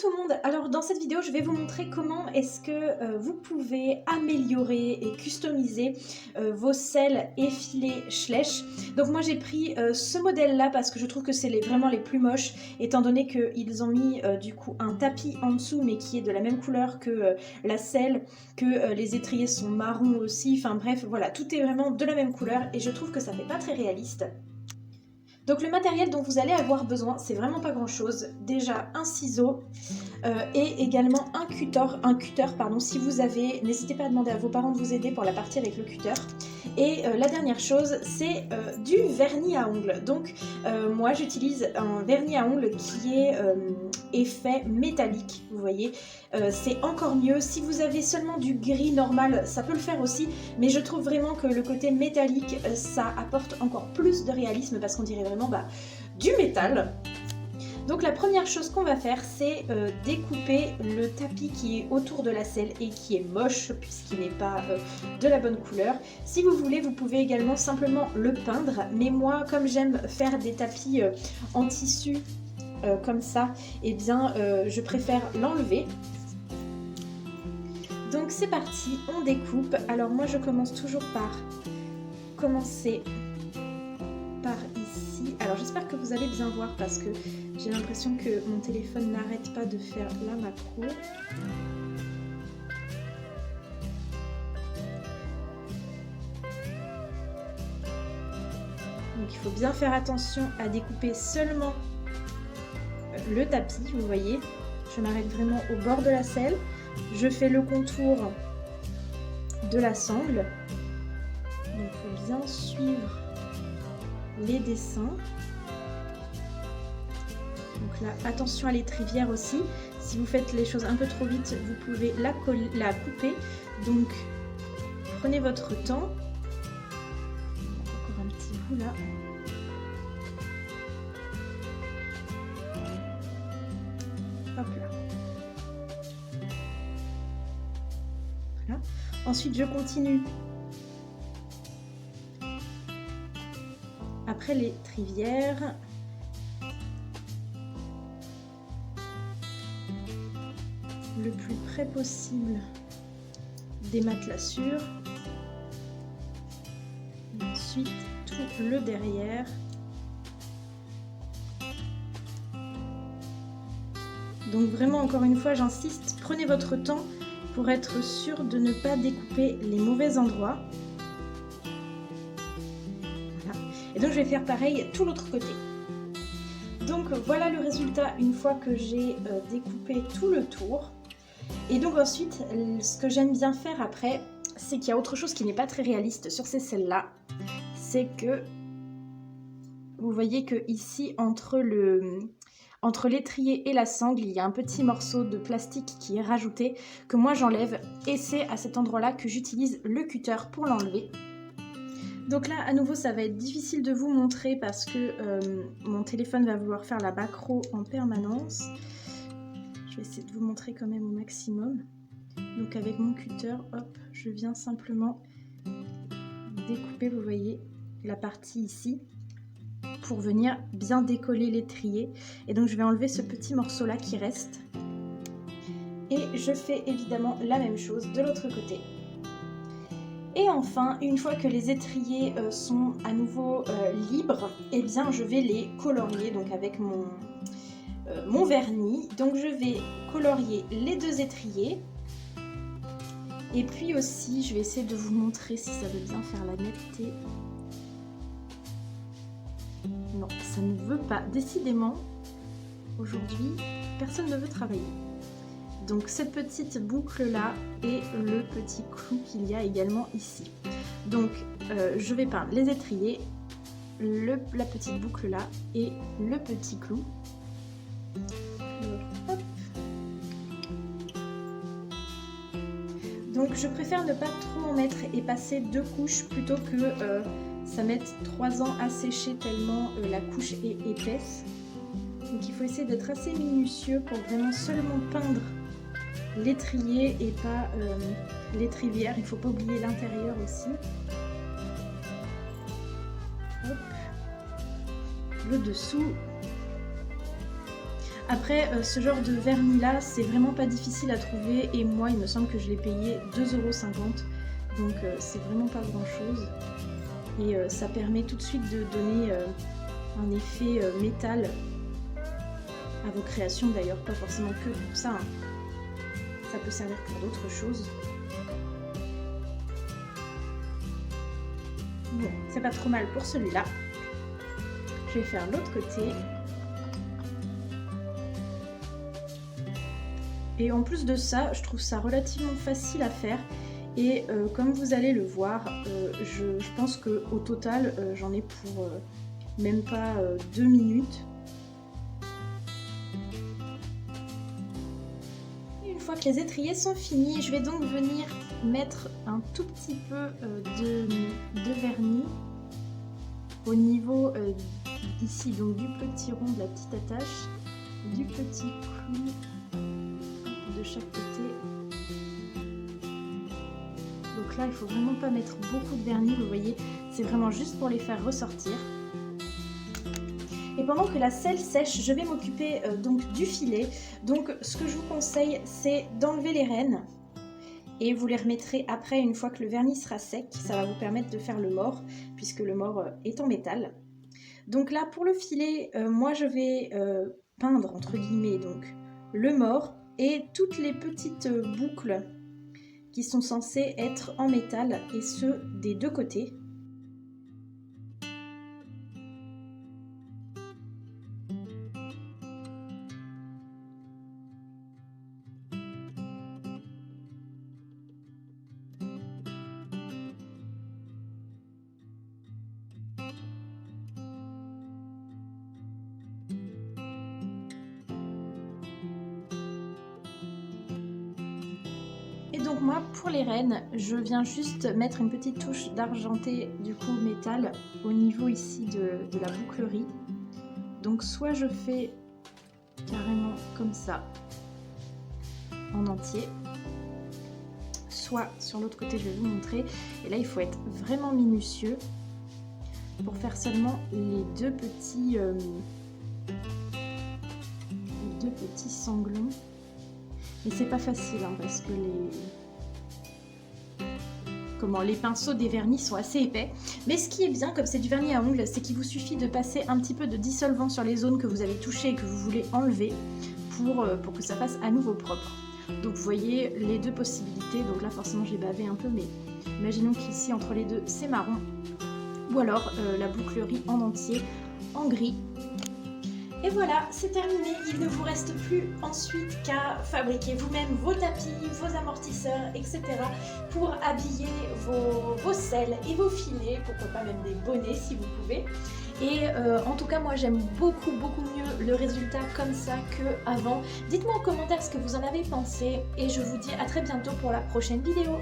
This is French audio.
tout le monde, alors dans cette vidéo je vais vous montrer comment est-ce que vous pouvez améliorer et customiser vos selles effilés Schleich. Donc moi j'ai pris ce modèle là parce que je trouve que c'est vraiment les plus moches, étant donné qu'ils ont mis du coup un tapis en dessous mais qui est de la même couleur que la selle, que les étriers sont marrons aussi, enfin bref voilà, tout est vraiment de la même couleur et je trouve que ça fait pas très réaliste. Donc le matériel dont vous allez avoir besoin, c'est vraiment pas grand chose. Déjà un ciseau et également un cutter pardon, si vous avez, n'hésitez pas à demander à vos parents de vous aider pour la partie avec le cutter. Et la dernière chose, c'est du vernis à ongles. Donc moi j'utilise un vernis à ongles qui est effet métallique, vous voyez. C'est encore mieux. Si vous avez seulement du gris normal, ça peut le faire aussi, mais je trouve vraiment que le côté métallique, ça apporte encore plus de réalisme parce qu'on dirait vraiment du métal. Donc la première chose qu'on va faire, c'est découper le tapis qui est autour de la selle et qui est moche puisqu'il n'est pas de la bonne couleur. Si vous voulez, vous pouvez également simplement le peindre, mais moi comme j'aime faire des tapis en tissu comme ça, eh bien je préfère l'enlever. Donc c'est parti, on découpe. Alors moi je commence toujours par commencer par ici. Alors j'espère que vous allez bien voir parce que j'ai l'impression que mon téléphone n'arrête pas de faire la macro. Donc il faut bien faire attention à découper seulement le tapis, vous voyez. Je m'arrête vraiment au bord de la selle. Je fais le contour de la sangle. Donc il faut bien suivre les dessins. Donc là, attention à l'étrivière aussi. Si vous faites les choses un peu trop vite, vous pouvez la couper. Donc prenez votre temps. Encore un petit bout là. Hop là. Voilà. Ensuite, je continue. Après les trivières, le plus près possible des matelassures. Ensuite, tout le derrière. Donc vraiment, encore une fois, j'insiste, prenez votre temps pour être sûr de ne pas découper les mauvais endroits. Voilà. Et donc je vais faire pareil tout l'autre côté. Donc voilà le résultat une fois que j'ai découpé tout le tour. Et donc ensuite, ce que j'aime bien faire après, c'est qu'il y a autre chose qui n'est pas très réaliste sur ces selles-là. C'est que vous voyez que ici, entre l'étrier et la sangle, il y a un petit morceau de plastique qui est rajouté, que moi j'enlève. Et c'est à cet endroit-là que j'utilise le cutter pour l'enlever. Donc là, à nouveau, ça va être difficile de vous montrer parce que mon téléphone va vouloir faire la macro en permanence. Je vais essayer de vous montrer quand même au maximum. Donc avec mon cutter, hop, je viens simplement découper, vous voyez, la partie ici pour venir bien décoller l'étrier. Et donc je vais enlever ce petit morceau là qui reste. Et je fais évidemment la même chose de l'autre côté. Et enfin, une fois que les étriers sont à nouveau libres, eh bien je vais les colorier donc avec mon vernis. Donc je vais colorier les deux étriers. Et puis aussi, je vais essayer de vous montrer si ça veut bien faire la netteté. Non, ça ne veut pas. Décidément, aujourd'hui, personne ne veut travailler. Donc cette petite boucle là et le petit clou qu'il y a également ici. Donc je vais peindre les étriers, la petite boucle là et le petit clou. Hop. Donc je préfère ne pas trop en mettre et passer 2 couches plutôt que ça mette 3 ans à sécher tellement la couche est épaisse. Donc il faut essayer d'être assez minutieux pour vraiment seulement peindre l'étrier et pas l'étrivière. Il ne faut pas oublier l'intérieur aussi. Hop. Le dessous. Après, ce genre de vernis là, c'est vraiment pas difficile à trouver et moi il me semble que je l'ai payé 2,50 €, donc c'est vraiment pas grand chose. Et ça permet tout de suite de donner un effet métal à vos créations, d'ailleurs pas forcément que pour ça, hein. Ça peut servir pour d'autres choses. Bon, c'est pas trop mal pour celui-là. Je vais faire l'autre côté. Et en plus de ça, je trouve ça relativement facile à faire. Et comme vous allez le voir, je pense qu'au total, j'en ai pour même pas 2 minutes. Et une fois que les étriers sont finis, je vais donc venir mettre un tout petit peu de vernis au niveau ici, donc du petit rond de la petite attache, du petit clou de chaque côté. Donc là, il faut vraiment pas mettre beaucoup de vernis, vous voyez, c'est vraiment juste pour les faire ressortir. Et pendant que la selle sèche, je vais m'occuper donc du filet. Donc ce que je vous conseille, c'est d'enlever les rênes et vous les remettrez après une fois que le vernis sera sec. Ça va vous permettre de faire le mort puisque le mort est en métal. Donc là, pour le filet, moi je vais peindre entre guillemets donc le mort et toutes les petites boucles qui sont censées être en métal et ce des deux côtés. Et donc moi, pour les rênes, je viens juste mettre une petite touche d'argenté, du coup métal, au niveau ici de la bouclerie. Donc soit je fais carrément comme ça, en entier, soit sur l'autre côté, je vais vous montrer. Et là, il faut être vraiment minutieux pour faire seulement les deux petits sanglons. Mais c'est pas facile hein, parce que les pinceaux des vernis sont assez épais. Mais ce qui est bien, comme c'est du vernis à ongles, c'est qu'il vous suffit de passer un petit peu de dissolvant sur les zones que vous avez touchées et que vous voulez enlever pour que ça fasse à nouveau propre. Donc vous voyez les deux possibilités. Donc là forcément j'ai bavé un peu, mais imaginons qu'ici entre les deux c'est marron. Ou alors la bouclerie en entier en gris. Et voilà, c'est terminé, il ne vous reste plus ensuite qu'à fabriquer vous-même vos tapis, vos amortisseurs, etc. pour habiller vos selles et vos filets, pourquoi pas même des bonnets si vous pouvez. Et en tout cas, moi j'aime beaucoup mieux le résultat comme ça qu'avant. Dites-moi en commentaire ce que vous en avez pensé et je vous dis à très bientôt pour la prochaine vidéo.